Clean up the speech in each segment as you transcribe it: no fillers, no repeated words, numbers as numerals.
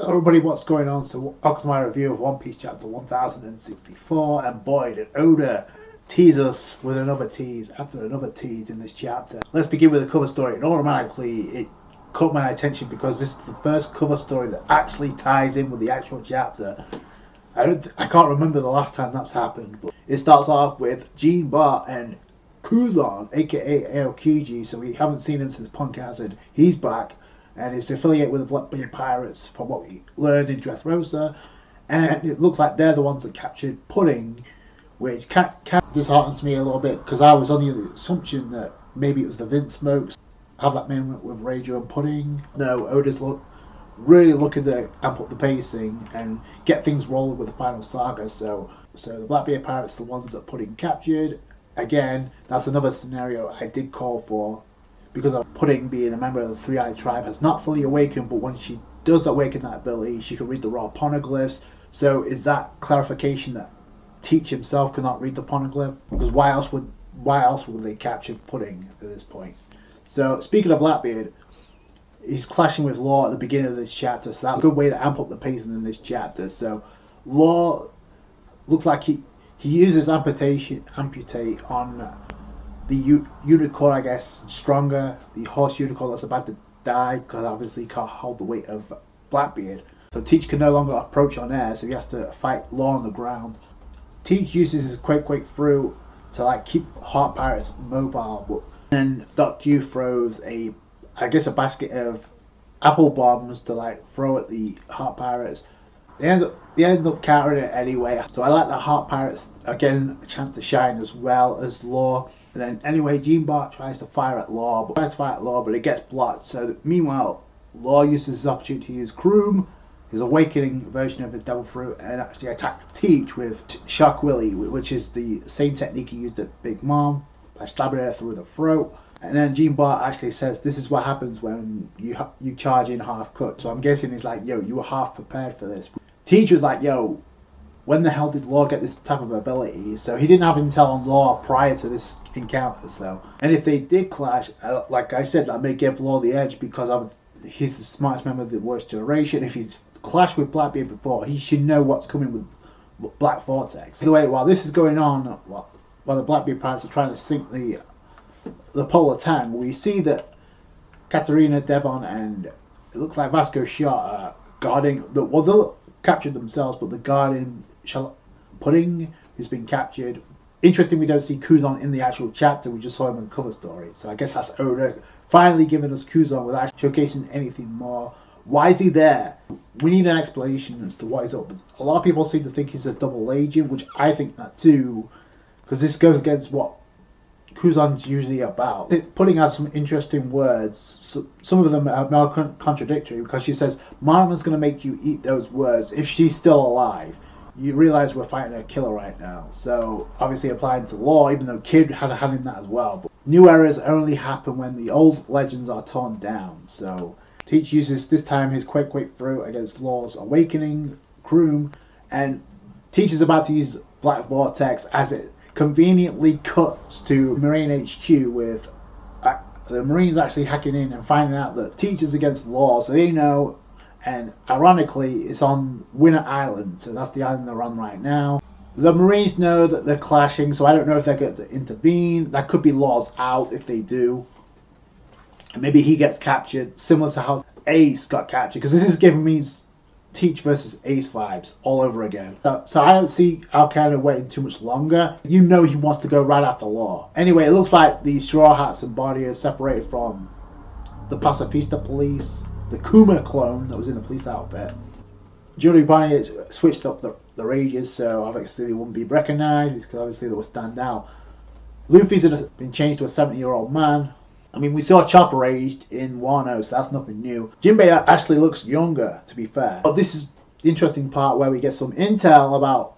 Hello everybody, what's going on? So welcome to my review of One Piece chapter 1064, and boy did Oda tease us with another tease after another tease in this chapter. Let's begin with the cover story, and automatically it caught my attention because this is the first cover story that actually ties in with the actual chapter. I can't remember the last time that's happened, but it starts off with Jean Bart and Kuzan, aka Aokiji, so we haven't seen him since Punk Hazard. He's back and is affiliated with the Blackbeard Pirates from what we learned in Dressrosa, and it looks like they're the ones that captured Pudding, which disheartens me a little bit because I was under the assumption that maybe it was the Vince Smokes have that moment with Ranger and Pudding. No, Oda's really looking to amp up the pacing and get things rolling with the final saga. So the Blackbeard Pirates, the ones that Pudding captured. Again, that's another scenario I did call for, because of Pudding being a member of the Three-Eyed Tribe, has not fully awakened, but when she does awaken that ability, she can read the raw poneglyphs. So is that clarification that Teach himself cannot read the poneglyph? Because why else would they capture Pudding at this point? So speaking of Blackbeard, he's clashing with Law at the beginning of this chapter, so that's a good way to amp up the pacing in this chapter. So Law looks like he uses amputate on the unicorn, I guess, Stronger, the horse unicorn that's about to die because obviously he can't hold the weight of Blackbeard. So Teach can no longer approach on air, so he has to fight Law on the ground. Teach uses his Quake through to keep Heart Pirates mobile, but then Doc Q throws a basket of apple bombs to throw at the Heart Pirates. They end up countering it anyway. So I like the Heart Pirates again, a chance to shine as well as Law. And then anyway, Jean Bart tries to fire at Law, but it gets blocked. So meanwhile, Law uses his opportunity to use Kroom, his awakening version of his Devil Fruit, and actually attack Teach with Shock Willie, which is the same technique he used at Big Mom, by stabbing her through the throat. And then Jean Bart actually says this is what happens when you charge in half cut. So I'm guessing it's like, yo, you were half prepared for this. Teach was like, yo, when the hell did Law get this type of ability? So he didn't have intel on Law prior to this encounter. So, and if they did clash, like I said, that may give Law the edge because he's the smartest member of the worst generation. If he's clashed with Blackbeard before, he should know what's coming with Black Vortex. By the way, while this is going on, while the Blackbeard Pirates are trying to sink the Polar Tang, we see that Katarina, Devon, and it looks like Vasco Shot are guarding they'll captured themselves, but the guardian Pudding, who's been captured. Interesting, we don't see Kuzan in the actual chapter, we just saw him in the cover story. So I guess that's Oda finally giving us Kuzan without showcasing anything more. Why is he there? We need an explanation as to what he's up. A lot of people seem to think he's a double agent, which I think that too, because this goes against what Kuzan's usually about. Pudding has some interesting words. Some of them are more contradictory, because she says Mama's going to make you eat those words if she's still alive. You realize we're fighting a killer right now. So obviously applying to Law, even though Kid had a hand in that as well. But new eras only happen when the old legends are torn down. So Teach uses this time his Quake through against Law's awakening Kroom, and Teach is about to use Black Vortex as it conveniently cuts to Marine HQ with the Marines actually hacking in and finding out that Teach is against Law, so they know. And ironically, it's on Winter Island, so that's the island they're on right now. The Marines know that they're clashing, so I don't know if they're going to intervene. That could be Law's out if they do. And maybe he gets captured, similar to how Ace got captured, because this is giving me Teach versus Ace vibes all over again. So I don't see Al-Qaeda waiting too much longer. You know he wants to go right after Law. Anyway, it looks like the Straw Hats and Body are separated from the Pacifista police, the Kuma clone that was in the police outfit. Julie Bonnie switched up the rages, so obviously they wouldn't be recognized, because obviously they would stand out. Luffy's been changed to a 70-year-old man. I mean, we saw Chopper aged in Wano, so that's nothing new. Jinbei actually looks younger, to be fair. But this is the interesting part where we get some intel about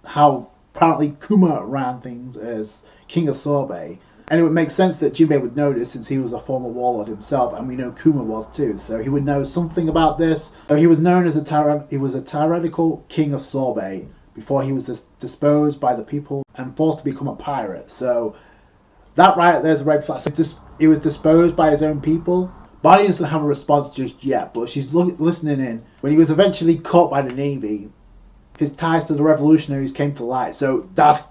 how apparently Kuma ran things as King of Sorbet. And it would make sense that Jinbei would know this, since he was a former warlord himself, and we know Kuma was too. So he would know something about this. So he was known as a tyrannical King of Sorbet before he was disposed by the people and forced to become a pirate. So that right there's a red flag. So he was disposed by his own people, Bonnie doesn't have a response just yet, but she's listening in. When he was eventually caught by the Navy, his ties to the revolutionaries came to light. So that's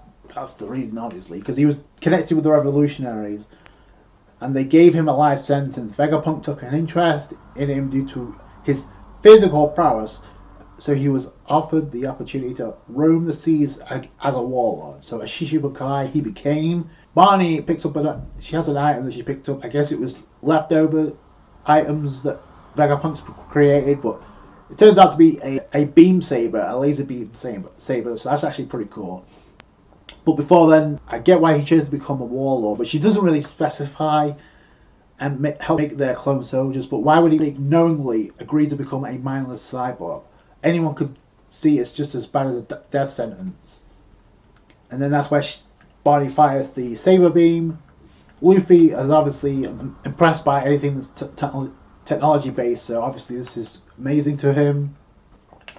the reason, obviously, because he was connected with the revolutionaries, and they gave him a life sentence. Vegapunk took an interest in him due to his physical prowess, so he was offered the opportunity to roam the seas as a warlord. So a Shishibukai he became. Bonnie picks up she has an item that she picked up. I guess it was leftover items that Vegapunk's created, but it turns out to be a beam saber, a laser beam saber. So that's actually pretty cool. But before then, I get why he chose to become a warlord, but she doesn't really specify and help make their clone soldiers. But why would he knowingly agree to become a mindless cyborg? Anyone could see it's just as bad as a death sentence. And then that's where Bonnie fires the saber beam. Luffy is obviously impressed by anything that's technology based, so obviously this is amazing to him,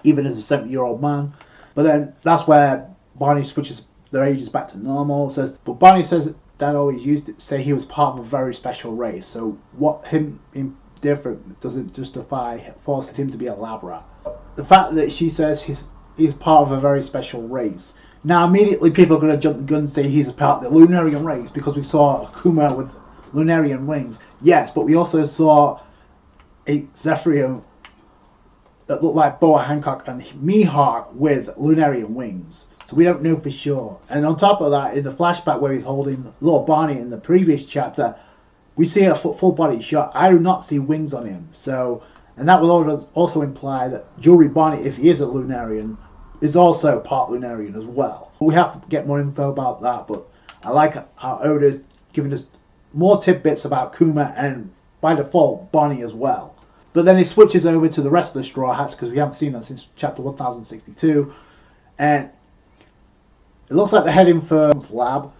even as a 70-year-old man. But then that's where Bonnie switches their ages back to normal. But Bonnie says that always used it to say he was part of a very special race. So what him being different doesn't justify forcing him to be a lab rat. The fact that she says he's part of a very special race. Now immediately people are going to jump the gun and say he's part of the Lunarian race because we saw Kuma with Lunarian wings. Yes, but we also saw a Zephyrium that looked like Boa Hancock and Mihawk with Lunarian wings. So we don't know for sure. And on top of that, in the flashback where he's holding little Bonnie in the previous chapter, we see a full body shot. I do not see wings on him. So, and that will also imply that Jewelry Bonnie, if he is a Lunarian, is also part Lunarian as well. We have to get more info about that, but I like how Oda's giving us more tidbits about Kuma and by default Bonnie as well. But then he switches over to the rest of the Straw Hats because we haven't seen them since chapter 1062, and it looks like they're heading for lab,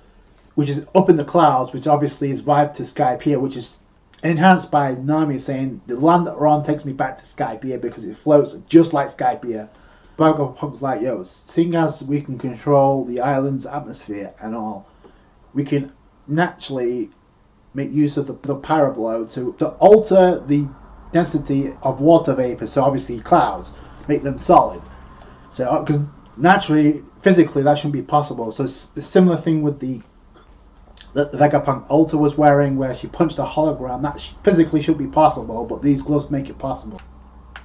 which is up in the clouds, which obviously is vibe to Skypiea, which is enhanced by Nami saying the land that we're on takes me back to Skypiea because it floats just like Skypiea. Vegapunk's like, yo, seeing as we can control the island's atmosphere and all, we can naturally make use of the parablow to alter the density of water vapor, so obviously clouds, make them solid. So, because naturally, physically, that shouldn't be possible. So it's a similar thing with the Vegapunk Alta was wearing, where she punched a hologram. That physically should be possible, but these gloves make it possible.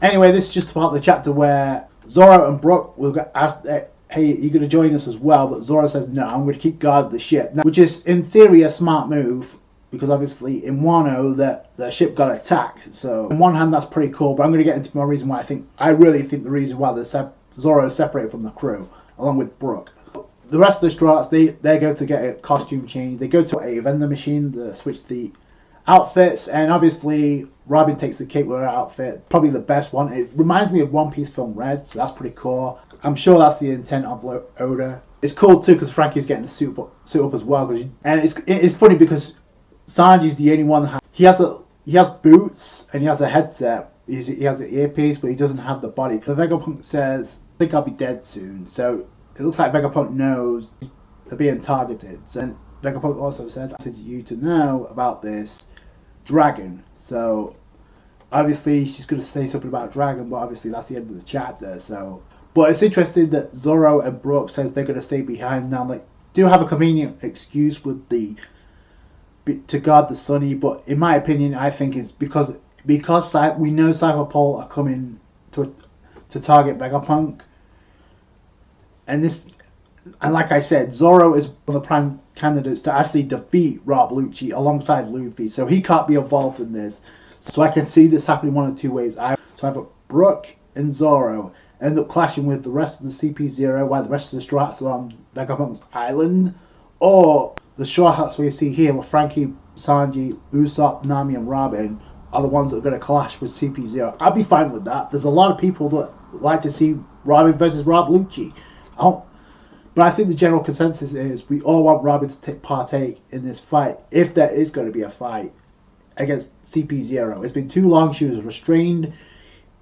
Anyway, this is just about the chapter where Zoro and Brook will get asked, hey, are you going to join us as well? But Zoro says, no, I'm going to keep guard of the ship. Now, which is, in theory, a smart move, because obviously in Wano, the ship got attacked. So, on one hand, that's pretty cool, but I'm going to get into my reason why I really think the reason why Zoro is separated from the crew, along with Brook. The rest of the Straw Hats, they go to get a costume change. They go to a vendor machine to switch the outfits, and obviously Robin takes the cake with her outfit, probably the best one. It reminds me of One Piece film Red, so that's pretty cool. I'm sure that's the intent of Oda. It's cool too because Frankie's getting the suit up as well, and it's funny because Sanji's the only one that he has boots and he has a headset. He has an earpiece, but he doesn't have the body. So Vegapunk says, I think I'll be dead soon. So it looks like Vegapunk knows they're being targeted. So, and Vegapunk also says, I wanted you to know about this dragon. So obviously she's going to say something about dragon, but obviously that's the end of the chapter. So, but it's interesting that Zoro and Brook says they're going to stay behind now. Like, do have a convenient excuse with to guard the Sunny, but in my opinion, I think it's because we know Cyberpol are coming to target Vegapunk, and like I said, Zoro is one of the prime candidates to actually defeat Rob Lucci alongside Luffy, so he can't be involved in this. So I can see this happening one of two ways. So either Brook and Zoro end up clashing with the rest of the CP0 while the rest of the Straw Hats are on Vegapunk's island, or the Straw Hats we see here with Frankie, Sanji, Usopp, Nami and Robin are the ones that are going to clash with CP0. I'd be fine with that. There's a lot of people that like to see Robin versus Rob Lucci. But I think the general consensus is we all want Robin to partake in this fight, if there is going to be a fight against CP0. It's been too long. She was restrained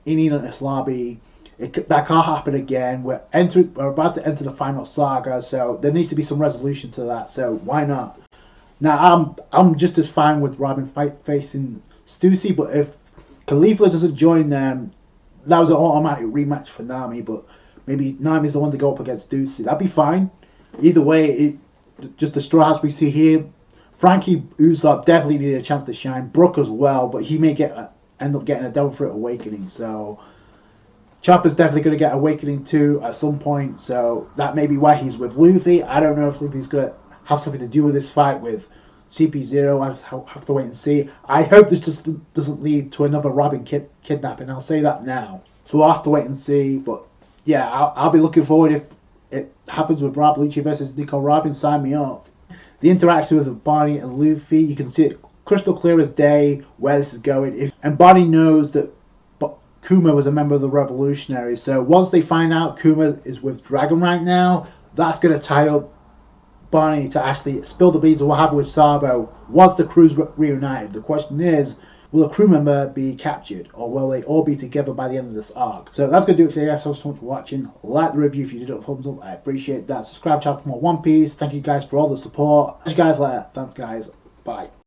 in Eno's lobby. That can't happen again. We're about to enter the final saga, so there needs to be some resolution to that. So why not? Now I'm just as fine with Robin facing Stussy, but if Caulifla doesn't join them, that was an automatic rematch for Nami, but maybe Nami's the one to go up against Stussy. That'd be fine. Either way, just the Straw Hats we see here. Frankie Usopp definitely needed a chance to shine. Brook as well, but he may end up getting a Devil Fruit Awakening. So Chopper's definitely going to get Awakening too at some point. So that may be why he's with Luffy. I don't know if Luffy's going to have something to do with this fight with CP0. I have to wait and see. I hope this just doesn't lead to another Robin kidnapping. I'll say that now. So we'll have to wait and see. But yeah, I'll be looking forward if it happens with Rob Lucci versus Nico Robin. Sign me up. The interaction with Bonnie and Luffy, you can see it crystal clear as day where this is going. And Bonnie knows that Kuma was a member of the Revolutionaries. So once they find out Kuma is with Dragon right now, that's going to tie up Bonnie to actually spill the beans of what happened with Sabo once the crew's reunited. The question is, will a crew member be captured, or will they all be together by the end of this arc? So that's going to do it for you guys. Thanks so much for watching. Like the review if you did it, thumbs up. I appreciate that. Subscribe to the channel for more One Piece. Thank you guys for all the support. See you guys later. Thanks guys. Bye.